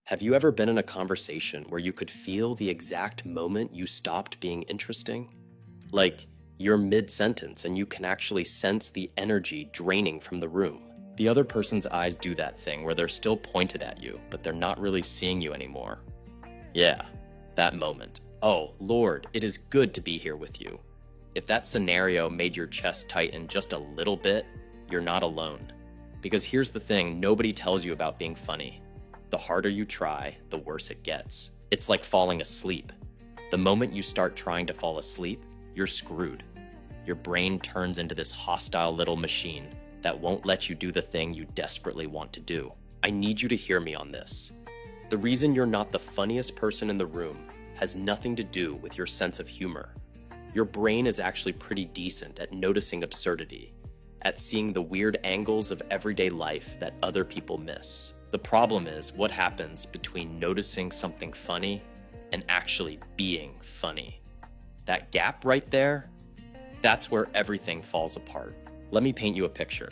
Have you ever been in a conversation where you could feel the exact moment you stopped being interesting? Like, you're mid-sentence and you can actually sense the energy draining from the room. The other person's eyes do that thing where they're still pointed at you, but they're not really seeing you anymore. Yeah, that moment. Oh, Lord, it is good to be here with you. If that scenario made your chest tighten just a little bit, you're not alone. Because here's the thing nobody tells you about being funny. The harder you try, the worse it gets. It's like falling asleep. The moment you start trying to fall asleep, you're screwed. Your brain turns into this hostile little machine that won't let you do the thing you desperately want to do. I need you to hear me on this. The reason you're not the funniest person in the room has nothing to do with your sense of humor. Your brain is actually pretty decent at noticing absurdity, at seeing the weird angles of everyday life that other people miss. The problem is what happens between noticing something funny and actually being funny. That gap right there, that's where everything falls apart. Let me paint you a picture.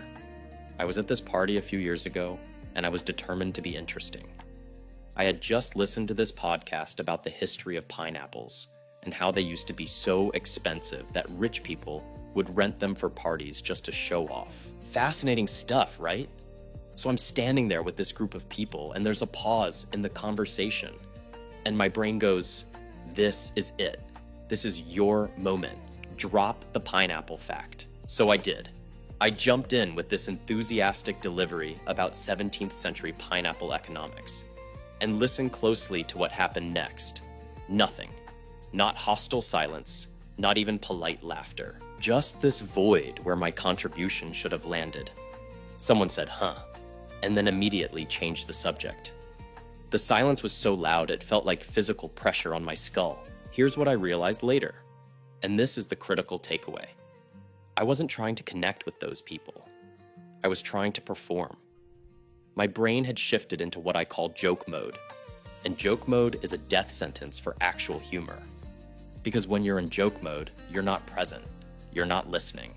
I was at this party a few years ago, and I was determined to be interesting. I had just listened to this podcast about the history of pineapples and how they used to be so expensive that rich people would rent them for parties just to show off. Fascinating stuff, right? So I'm standing there with this group of people, and there's a pause in the conversation. And my brain goes, this is it. This is your moment. Drop the pineapple fact. So I did. I jumped in with this enthusiastic delivery about 17th century pineapple economics. And listen closely to what happened next. Nothing. Not hostile silence, not even polite laughter. Just this void where my contribution should have landed. Someone said, huh, and then immediately changed the subject. The silence was so loud it felt like physical pressure on my skull. Here's what I realized later, and this is the critical takeaway. I wasn't trying to connect with those people. I was trying to perform. My brain had shifted into what I call joke mode, and joke mode is a death sentence for actual humor. Because when you're in joke mode, you're not present, you're not listening.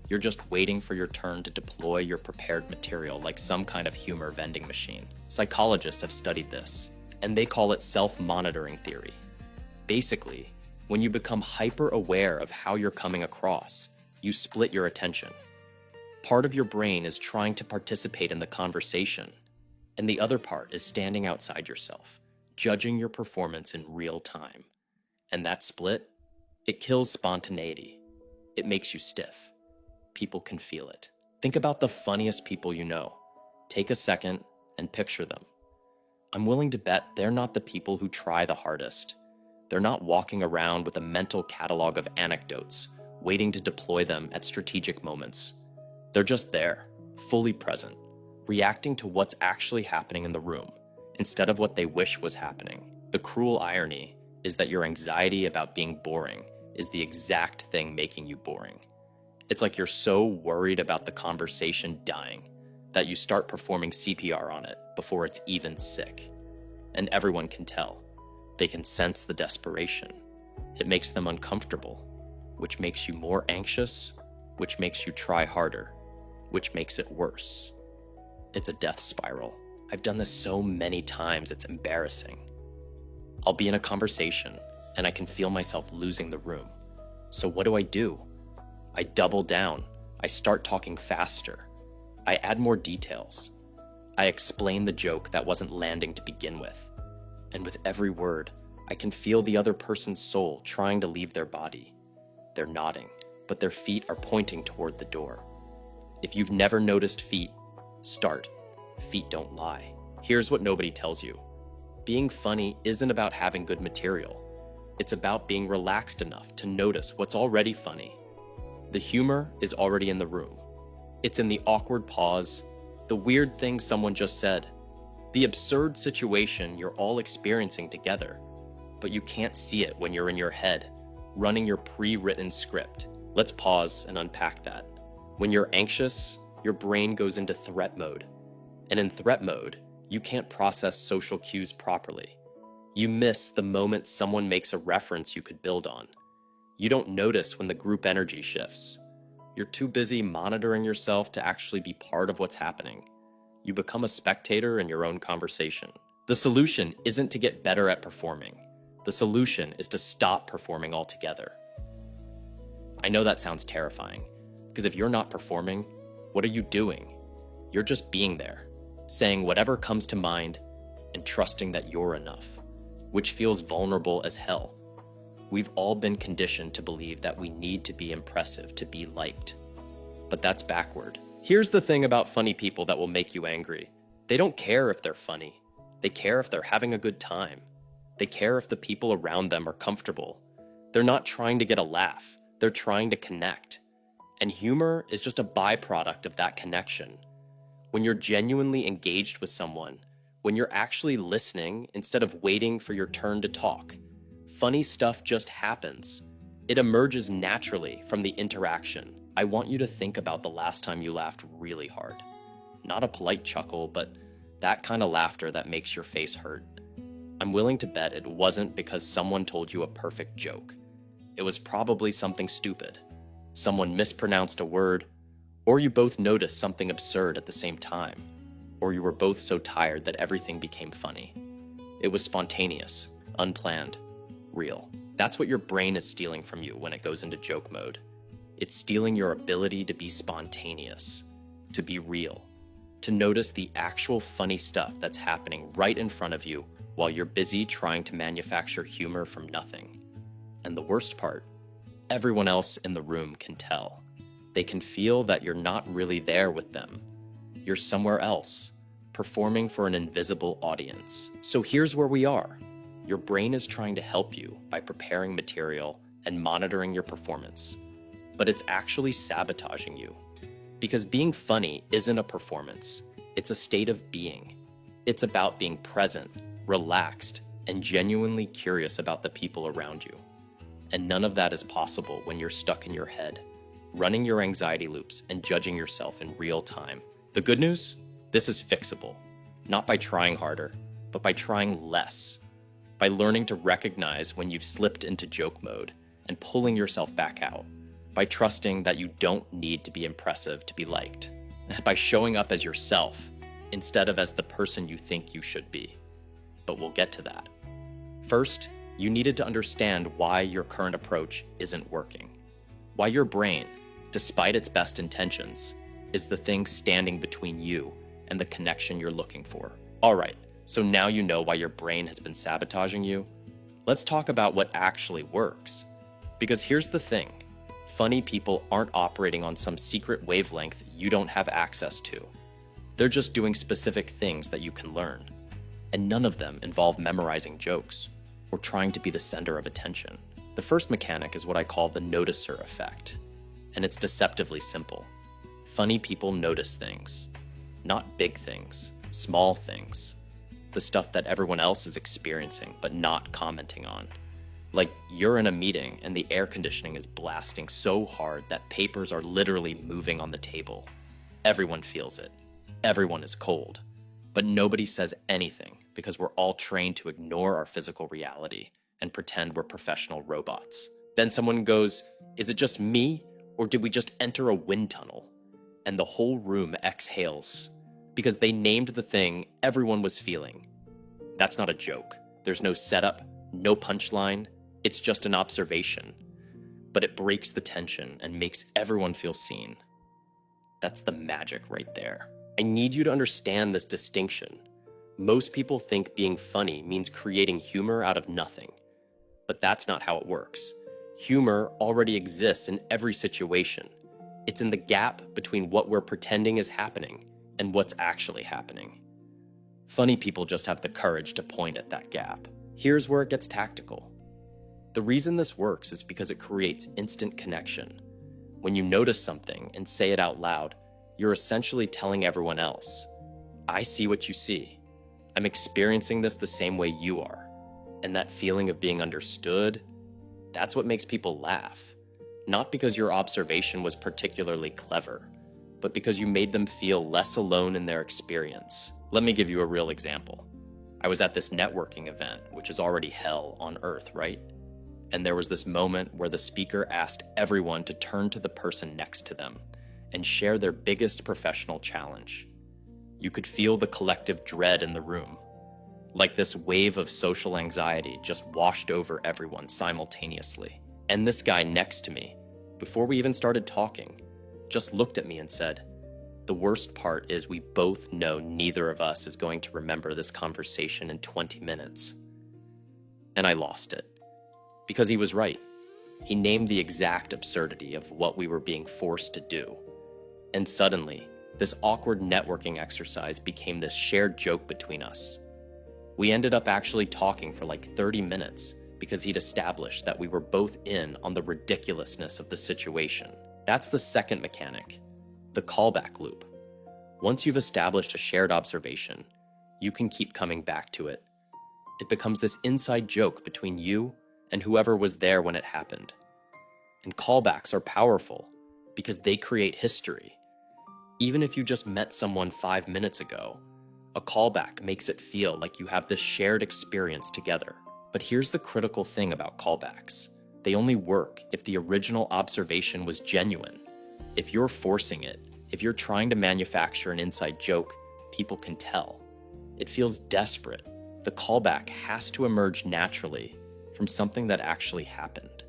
You're just waiting for your turn to deploy your prepared material like some kind of humor vending machine. Psychologists have studied this, and they call it self-monitoring theory. Basically, when you become hyper-aware of how you're coming across, you split your attention. Part of your brain is trying to participate in the conversation, and the other part is standing outside yourself, judging your performance in real time. And that split, it kills spontaneity. It makes you stiff. People can feel it. Think about the funniest people you know. Take a second and picture them. I'm willing to bet they're not the people who try the hardest. They're not walking around with a mental catalog of anecdotes, waiting to deploy them at strategic moments. They're just there, fully present, reacting to what's actually happening in the room, instead of what they wish was happening. The cruel irony is that your anxiety about being boring is the exact thing making you boring. It's like you're so worried about the conversation dying that you start performing CPR on it before it's even sick. And everyone can tell. They can sense the desperation. It makes them uncomfortable, which makes you more anxious, which makes you try harder, which makes it worse. It's a death spiral. I've done this so many times, it's embarrassing. I'll be in a conversation, and I can feel myself losing the room. So what do? I double down. I start talking faster. I add more details. I explain the joke that wasn't landing to begin with. And with every word, I can feel the other person's soul trying to leave their body. They're nodding, but their feet are pointing toward the door. If you've never noticed feet, start. Feet don't lie. Here's what nobody tells you. Being funny isn't about having good material. It's about being relaxed enough to notice what's already funny. The humor is already in the room. It's in the awkward pause, the weird thing someone just said, the absurd situation you're all experiencing together, but you can't see it when you're in your head, running your pre-written script. Let's pause and unpack that. When you're anxious, your brain goes into threat mode. And in threat mode, you can't process social cues properly. You miss the moment someone makes a reference you could build on. You don't notice when the group energy shifts. You're too busy monitoring yourself to actually be part of what's happening. You become a spectator in your own conversation. The solution isn't to get better at performing. The solution is to stop performing altogether. I know that sounds terrifying, because if you're not performing, what are you doing? You're just being there, saying whatever comes to mind and trusting that you're enough, which feels vulnerable as hell. We've all been conditioned to believe that we need to be impressive to be liked. But that's backward. Here's the thing about funny people that will make you angry. They don't care if they're funny. They care if they're having a good time. They care if the people around them are comfortable. They're not trying to get a laugh. They're trying to connect. And humor is just a byproduct of that connection. When you're genuinely engaged with someone, when you're actually listening instead of waiting for your turn to talk, funny stuff just happens. It emerges naturally from the interaction. I want you to think about the last time you laughed really hard. Not a polite chuckle, but that kind of laughter that makes your face hurt. I'm willing to bet it wasn't because someone told you a perfect joke. It was probably something stupid. Someone mispronounced a word, or you both noticed something absurd at the same time, or you were both so tired that everything became funny. It was spontaneous, unplanned, real. That's what your brain is stealing from you when it goes into joke mode. It's stealing your ability to be spontaneous, to be real, to notice the actual funny stuff that's happening right in front of you while you're busy trying to manufacture humor from nothing. And the worst part, everyone else in the room can tell. They can feel that you're not really there with them. You're somewhere else, performing for an invisible audience. So here's where we are. Your brain is trying to help you by preparing material and monitoring your performance. But it's actually sabotaging you. Because being funny isn't a performance. It's a state of being. It's about being present, relaxed, and genuinely curious about the people around you. And none of that is possible when you're stuck in your head, running your anxiety loops and judging yourself in real time. The good news? This is fixable. Not by trying harder, but by trying less. By learning to recognize when you've slipped into joke mode and pulling yourself back out. By trusting that you don't need to be impressive to be liked. By showing up as yourself instead of as the person you think you should be. But we'll get to that. First, you needed to understand why your current approach isn't working. Why your brain, despite its best intentions, is the thing standing between you and the connection you're looking for. All right, so now you know why your brain has been sabotaging you. Let's talk about what actually works. Because here's the thing. Funny people aren't operating on some secret wavelength you don't have access to. They're just doing specific things that you can learn. And none of them involve memorizing jokes or trying to be the center of attention. The first mechanic is what I call the noticer effect, and it's deceptively simple. Funny people notice things, not big things, small things, the stuff that everyone else is experiencing but not commenting on. Like you're in a meeting and the air conditioning is blasting so hard that papers are literally moving on the table. Everyone feels it. Everyone is cold. But nobody says anything because we're all trained to ignore our physical reality and pretend we're professional robots. Then someone goes, "Is it just me, or did we just enter a wind tunnel?" And the whole room exhales because they named the thing everyone was feeling. That's not a joke. There's no setup, no punchline. It's just an observation. But it breaks the tension and makes everyone feel seen. That's the magic right there. I need you to understand this distinction. Most people think being funny means creating humor out of nothing. But that's not how it works. Humor already exists in every situation. It's in the gap between what we're pretending is happening and what's actually happening. Funny people just have the courage to point at that gap. Here's where it gets tactical. The reason this works is because it creates instant connection. When you notice something and say it out loud, you're essentially telling everyone else, "I see what you see. I'm experiencing this the same way you are." And that feeling of being understood, that's what makes people laugh. Not because your observation was particularly clever, but because you made them feel less alone in their experience. Let me give you a real example. I was at this networking event, which is already hell on earth, right? And there was this moment where the speaker asked everyone to turn to the person next to them and share their biggest professional challenge. You could feel the collective dread in the room. Like this wave of social anxiety just washed over everyone simultaneously. And this guy next to me, before we even started talking, just looked at me and said, "The worst part is we both know neither of us is going to remember this conversation in 20 minutes. And I lost it. Because he was right. He named the exact absurdity of what we were being forced to do. And suddenly, this awkward networking exercise became this shared joke between us. We ended up actually talking for like 30 minutes because he'd established that we were both in on the ridiculousness of the situation. That's the second mechanic, the callback loop. Once you've established a shared observation, you can keep coming back to it. It becomes this inside joke between you and whoever was there when it happened. And callbacks are powerful because they create history. Even if you just met someone 5 minutes ago, a callback makes it feel like you have this shared experience together. But here's the critical thing about callbacks. They only work if the original observation was genuine. If you're forcing it, if you're trying to manufacture an inside joke, people can tell. It feels desperate. The callback has to emerge naturally from something that actually happened.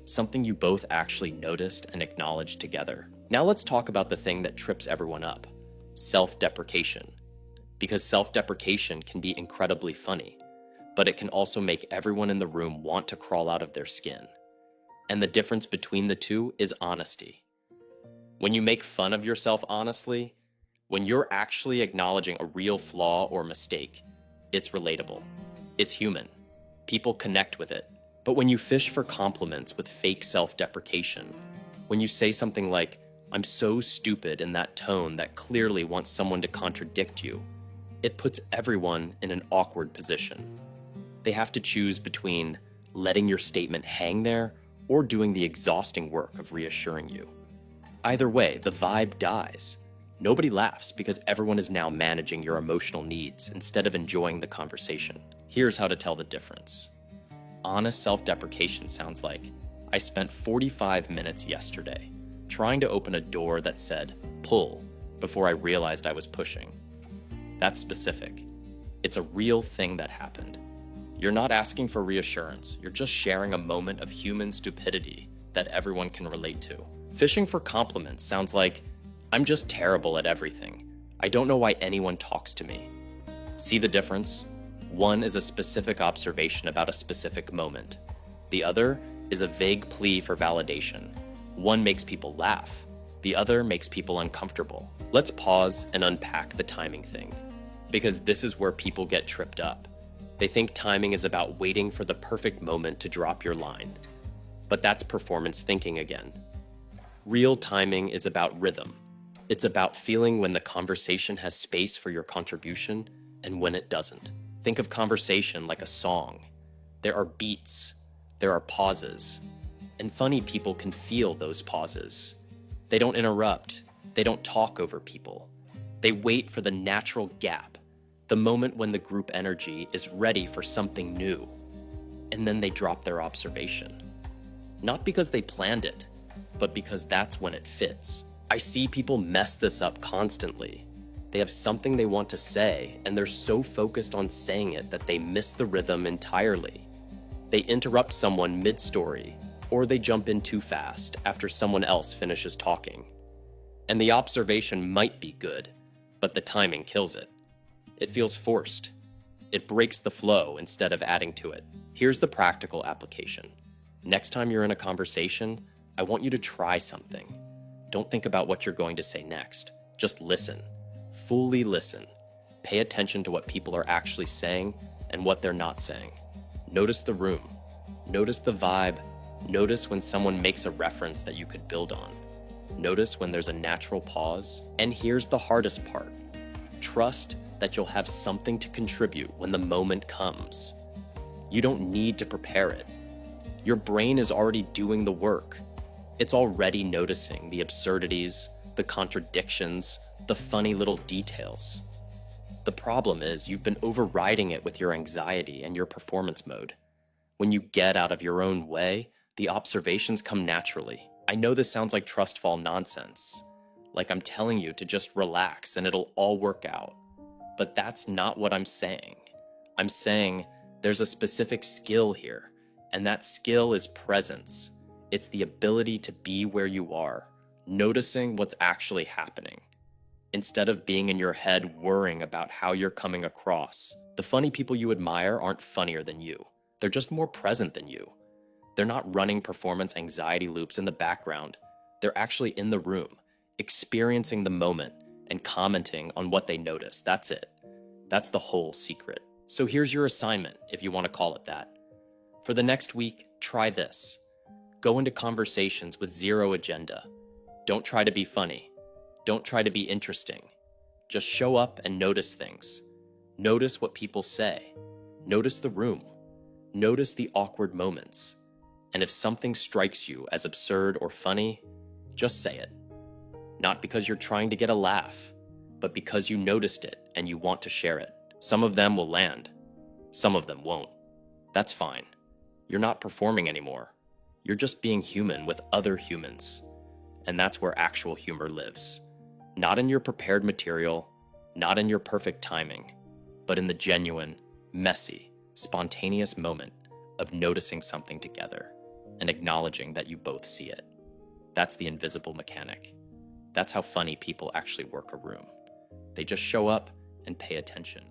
Something you both actually noticed and acknowledged together. Now let's talk about the thing that trips everyone up, self-deprecation. Because self-deprecation can be incredibly funny, but it can also make everyone in the room want to crawl out of their skin. And the difference between the two is honesty. When you make fun of yourself honestly, when you're actually acknowledging a real flaw or mistake, it's relatable. It's human. People connect with it. But when you fish for compliments with fake self-deprecation, when you say something like, "I'm so stupid," in that tone that clearly wants someone to contradict you, it puts everyone in an awkward position. They have to choose between letting your statement hang there or doing the exhausting work of reassuring you. Either way, the vibe dies. Nobody laughs because everyone is now managing your emotional needs instead of enjoying the conversation. Here's how to tell the difference. Honest self-deprecation sounds like, "I spent 45 minutes yesterday trying to open a door that said, 'pull,' before I realized I was pushing." That's specific. It's a real thing that happened. You're not asking for reassurance. You're just sharing a moment of human stupidity that everyone can relate to. Fishing for compliments sounds like, "I'm just terrible at everything. I don't know why anyone talks to me." See the difference? One is a specific observation about a specific moment. The other is a vague plea for validation. One makes people laugh. The other makes people uncomfortable. Let's pause and unpack the timing thing, because this is where people get tripped up. They think timing is about waiting for the perfect moment to drop your line. But that's performance thinking again. Real timing is about rhythm. It's about feeling when the conversation has space for your contribution and when it doesn't. Think of conversation like a song. There are beats, there are pauses, and funny people can feel those pauses. They don't interrupt, they don't talk over people. They wait for the natural gap, the moment when the group energy is ready for something new, and then they drop their observation. Not because they planned it, but because that's when it fits. I see people mess this up constantly. They have something they want to say, and they're so focused on saying it that they miss the rhythm entirely. They interrupt someone mid-story, or they jump in too fast after someone else finishes talking. And the observation might be good, but the timing kills it. It feels forced. It breaks the flow instead of adding to it. Here's the practical application. Next time you're in a conversation, I want you to try something. Don't think about what you're going to say next. Just listen. Fully listen. Pay attention to what people are actually saying and what they're not saying. Notice the room. Notice the vibe. Notice when someone makes a reference that you could build on. Notice when there's a natural pause. And here's the hardest part. Trust that you'll have something to contribute when the moment comes. You don't need to prepare it. Your brain is already doing the work. It's already noticing the absurdities, the contradictions, the funny little details. The problem is you've been overriding it with your anxiety and your performance mode. When you get out of your own way, the observations come naturally. I know this sounds like trust fall nonsense, like I'm telling you to just relax and it'll all work out. But that's not what I'm saying. I'm saying there's a specific skill here, and that skill is presence. It's the ability to be where you are, noticing what's actually happening, instead of being in your head worrying about how you're coming across. The funny people you admire aren't funnier than you. They're just more present than you. They're not running performance anxiety loops in the background. They're actually in the room, experiencing the moment and commenting on what they notice. That's it. That's the whole secret. So here's your assignment, if you want to call it that. For the next week, try this. Go into conversations with zero agenda. Don't try to be funny. Don't try to be interesting. Just show up and notice things. Notice what people say. Notice the room. Notice the awkward moments. And if something strikes you as absurd or funny, just say it. Not because you're trying to get a laugh, but because you noticed it and you want to share it. Some of them will land. Some of them won't. That's fine. You're not performing anymore. You're just being human with other humans. And that's where actual humor lives. Not in your prepared material, not in your perfect timing, but in the genuine, messy, spontaneous moment of noticing something together and acknowledging that you both see it. That's the invisible mechanic. That's how funny people actually work a room. They just show up and pay attention.